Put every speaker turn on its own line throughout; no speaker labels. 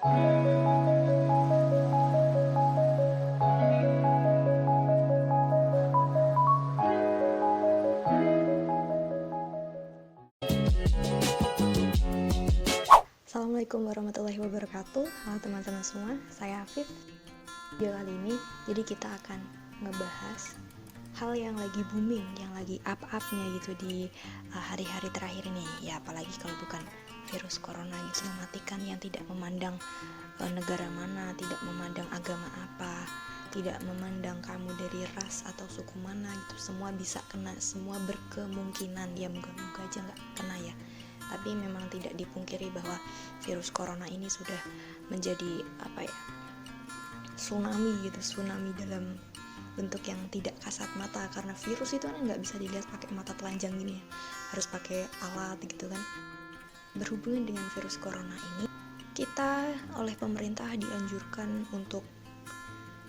Assalamualaikum warahmatullahi wabarakatuh. Halo teman-teman semua, saya Afif. Video kali ini, jadi kita akan ngebahas hal yang lagi booming, yang lagi up-upnya gitu di hari-hari terakhir ini. Ya apalagi kalau bukan virus corona gitu, mematikan yang tidak memandang negara mana, tidak memandang agama apa, tidak memandang kamu dari ras atau suku mana gitu. Semua bisa kena, semua berkemungkinan. Ya moga-moga aja nggak kena ya. Tapi memang tidak dipungkiri bahwa virus corona ini sudah menjadi tsunami gitu, tsunami dalam bentuk yang tidak kasat mata, karena virus itu kan nggak bisa dilihat pakai mata telanjang gini ya, harus pakai alat gitu kan. Berhubungan dengan virus corona ini, kita oleh pemerintah dianjurkan untuk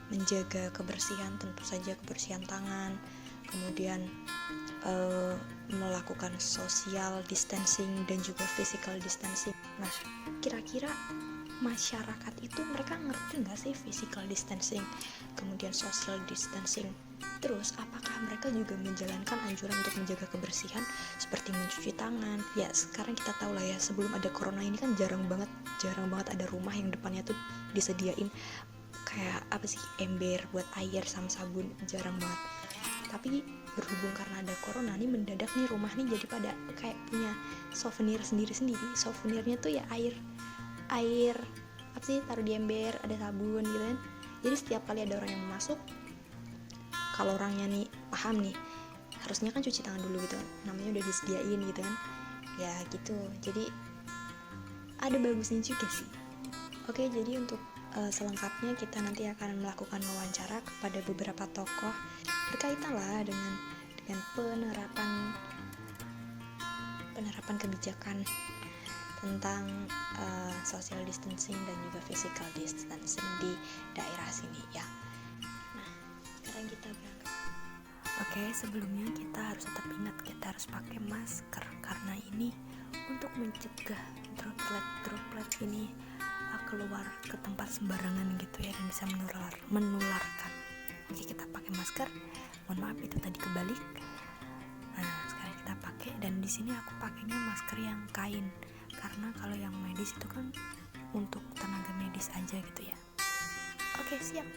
menjaga kebersihan, tentu saja kebersihan tangan, kemudian melakukan social distancing dan juga physical distancing. Nah, kira-kira masyarakat itu mereka ngerti nggak sih physical distancing, kemudian social distancing? Terus apakah mereka juga menjalankan anjuran untuk menjaga kebersihan seperti mencuci tangan? Ya sekarang kita tahu lah ya, sebelum ada corona ini kan jarang banget ada rumah yang depannya tuh disediain kayak ember buat air sama sabun, jarang banget. Tapi berhubung karena ada corona nih, mendadak nih rumah nih jadi pada kayak punya souvenir sendiri-sendiri. Souvenirnya tuh ya air taruh di ember, ada sabun gitu kan. Jadi setiap kali ada orang yang masuk, kalau orangnya nih paham nih, harusnya kan cuci tangan dulu gitu kan, namanya udah disediain gitu kan ya gitu. Jadi ada bagusnya juga sih. Oke, jadi untuk selengkapnya kita nanti akan melakukan wawancara kepada beberapa tokoh berkaitan lah dengan penerapan kebijakan tentang social distancing dan juga physical distancing di daerah sini ya. Nah, sekarang kita berangkat. Oke, sebelumnya kita harus tetap ingat, kita harus pakai masker karena ini untuk mencegah droplet ini keluar ke tempat sembarangan gitu ya, dan bisa menularkan. Oke, kita pakai masker. Mohon maaf itu tadi kebalik. Nah, sekarang kita pakai, dan di sini aku pakainya masker yang kain karena kalau yang medis itu kan untuk tenaga medis aja gitu ya. Oke, siap.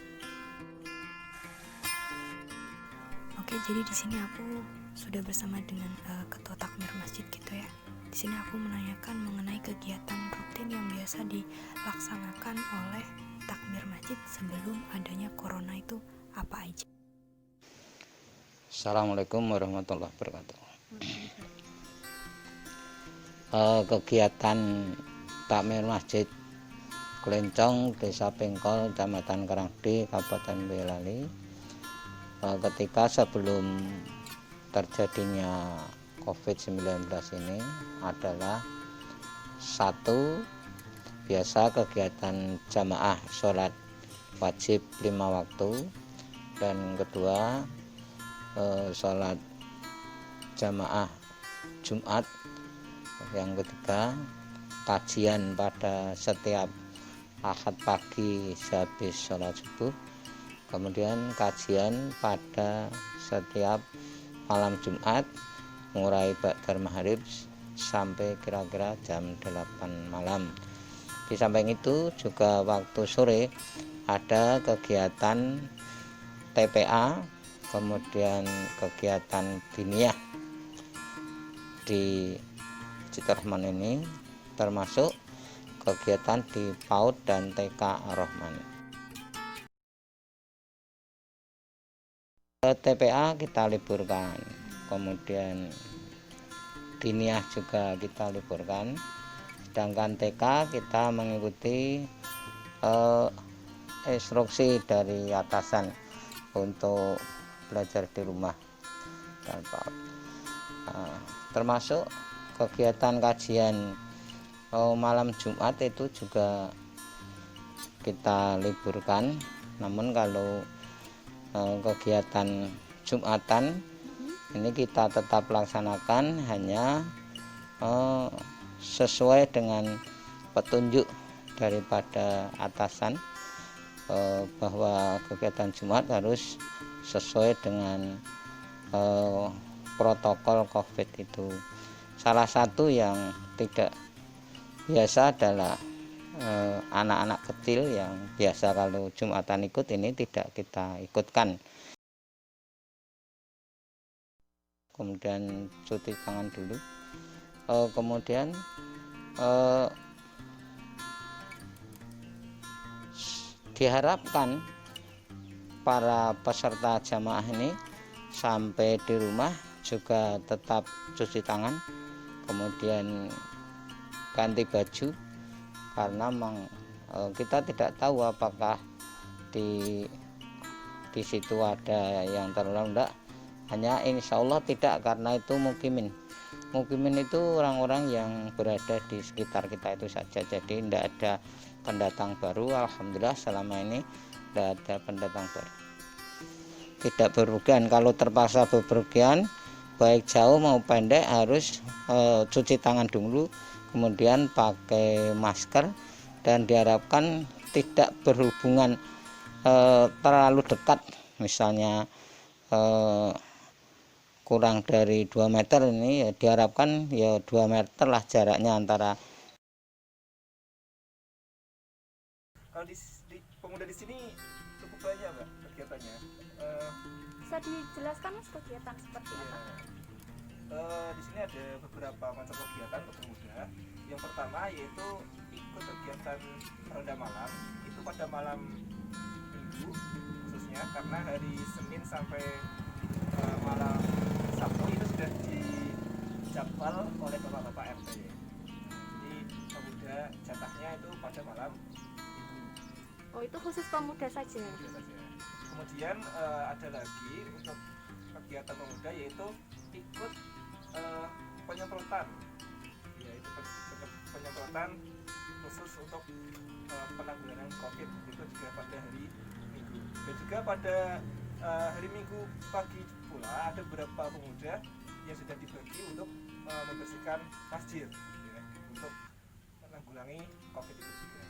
Oke, jadi di sini aku sudah bersama dengan ketua takmir masjid gitu ya. Di sini aku menanyakan mengenai kegiatan rutin yang biasa dilaksanakan oleh takmir masjid sebelum adanya corona itu apa aja.
Assalamualaikum warahmatullahi wabarakatuh. Kegiatan takmir masjid Klencong, Desa Pengkol, Kecamatan Karangdi, Kabupaten Boyolali, ketika sebelum terjadinya COVID-19 ini adalah satu, biasa kegiatan jamaah sholat wajib 5 waktu, dan kedua sholat jamaah Jumat, yang ketiga kajian pada setiap Ahad pagi sehabis sholat subuh, kemudian kajian pada setiap malam Jumat mulai ba'dar maghrib sampai kira-kira jam 8 malam. Di samping itu juga waktu sore ada kegiatan TPA, kemudian kegiatan diniyah di Masjid Rahman ini, termasuk kegiatan di PAUD dan TK Ar-Rahman. TPA kita liburkan, kemudian diniyah juga kita liburkan, sedangkan TK kita mengikuti instruksi dari atasan untuk belajar di rumah dan PAUD. Termasuk kegiatan kajian malam Jumat itu juga kita liburkan, namun kalau kegiatan Jumatan ini kita tetap laksanakan, hanya sesuai dengan petunjuk daripada atasan bahwa kegiatan Jumat harus sesuai dengan protokol COVID itu. Salah satu yang tidak biasa adalah anak-anak kecil yang biasa kalau Jumatan ikut ini tidak kita ikutkan. Kemudian cuci tangan dulu. Kemudian diharapkan para peserta jamaah ini sampai di rumah juga tetap cuci tangan, kemudian ganti baju, karena memang kita tidak tahu apakah di situ ada yang terlalu enggak. Hanya insya Allah tidak, karena itu mukimin itu orang-orang yang berada di sekitar kita itu saja, jadi tidak ada pendatang baru. Alhamdulillah selama ini tidak ada pendatang baru, tidak bepergian. Kalau terpaksa bepergian baik jauh mau pendek harus cuci tangan dulu, kemudian pakai masker, dan diharapkan tidak berhubungan terlalu dekat, misalnya kurang dari 2 meter ini ya diharapkan ya 2 meter lah jaraknya antara.
Kalau di pemuda di sini cukup banyak Mbak kegiatannya.
Bisa dijelaskan Mas kegiatan seperti apa?
Di sini ada beberapa macam kegiatan untuk pemuda. Yang pertama yaitu ikut kegiatan ronda malam, itu pada malam Minggu khususnya, karena hari Senin sampai malam Sabtu itu sudah dijadwal oleh bapak-bapak RT. Jadi pemuda jatahnya itu pada malam Minggu.
Oh, itu khusus pemuda saja.
Kemudian ada lagi untuk kegiatan pemuda yaitu ikut penyemprotan, yaitu penyemprotan khusus untuk penanggulangan COVID, itu juga pada hari Minggu. Dan juga pada hari Minggu pagi pula ada beberapa pemuda yang sudah dibagi untuk membersihkan masjid, ya, untuk menanggulangi COVID itu juga.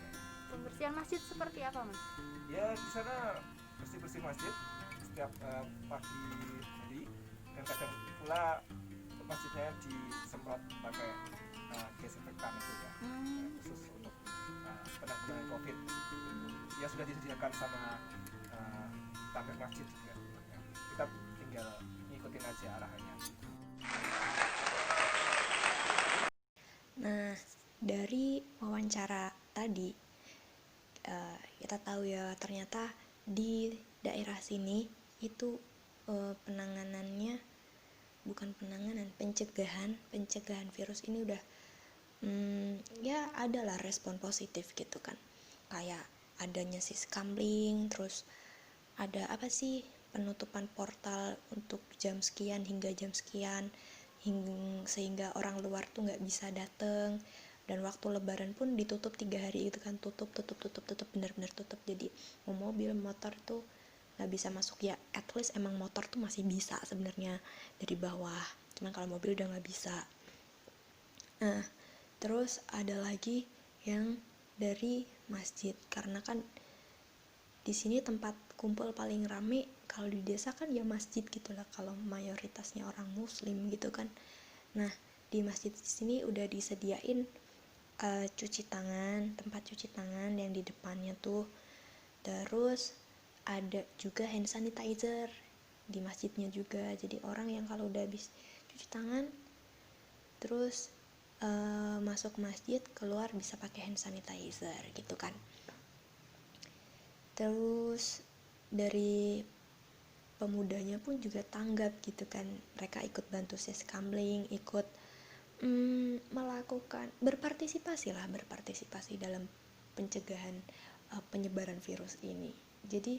Pembersihan masjid seperti apa Mas?
Ya di sana bersih masjid setiap pagi hari, dan kadang pula masjidnya disemprot pakai desinfektan itu ya, khusus untuk penanggulangan COVID yang sudah disediakan sama tabir masjid juga. Kita tinggal ngikutin aja arahannya.
Nah, dari wawancara tadi kita tahu ya, ternyata di daerah sini itu penanganannya bukan penanganan, pencegahan virus ini udah ya adalah respon positif gitu kan, kayak adanya siskamling, terus ada apa sih, penutupan portal untuk jam sekian hingga jam sekian, sehingga orang luar tuh nggak bisa datang. Dan waktu lebaran pun ditutup 3 hari itu kan, tutup benar-benar tutup. Jadi mau mobil motor tuh nggak bisa masuk ya. At least emang motor tuh masih bisa sebenarnya dari bawah, cuman kalau mobil udah nggak bisa. Nah terus ada lagi yang dari masjid, karena kan di sini tempat kumpul paling rame kalau di desa kan ya masjid gitulah, kalau mayoritasnya orang muslim gitu kan. Nah di masjid di sini udah disediain cuci tangan, tempat cuci tangan yang di depannya tuh. Terus ada juga hand sanitizer di masjidnya juga, jadi orang yang kalau udah habis cuci tangan terus masuk masjid, keluar bisa pakai hand sanitizer gitu kan. Terus dari pemudanya pun juga tanggap gitu kan, mereka ikut bantu siskamling, ikut melakukan berpartisipasi dalam pencegahan penyebaran virus ini. Jadi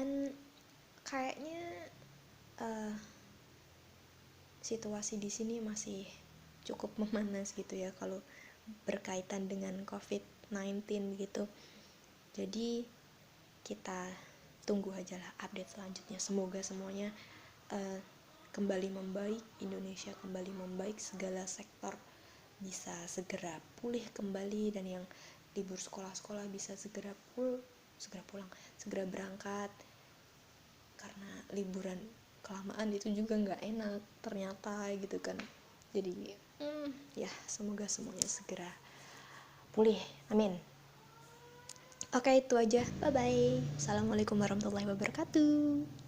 dan kayaknya situasi di sini masih cukup memanas gitu ya kalau berkaitan dengan COVID-19 gitu. Jadi kita tunggu aja lah update selanjutnya. Semoga semuanya kembali membaik, Indonesia kembali membaik, segala sektor bisa segera pulih kembali, dan yang libur sekolah-sekolah bisa segera berangkat, karena liburan kelamaan itu juga nggak enak ternyata gitu kan. Jadi ya semoga semuanya segera pulih, amin. Oke, itu aja, bye bye. Assalamualaikum warahmatullahi wabarakatuh.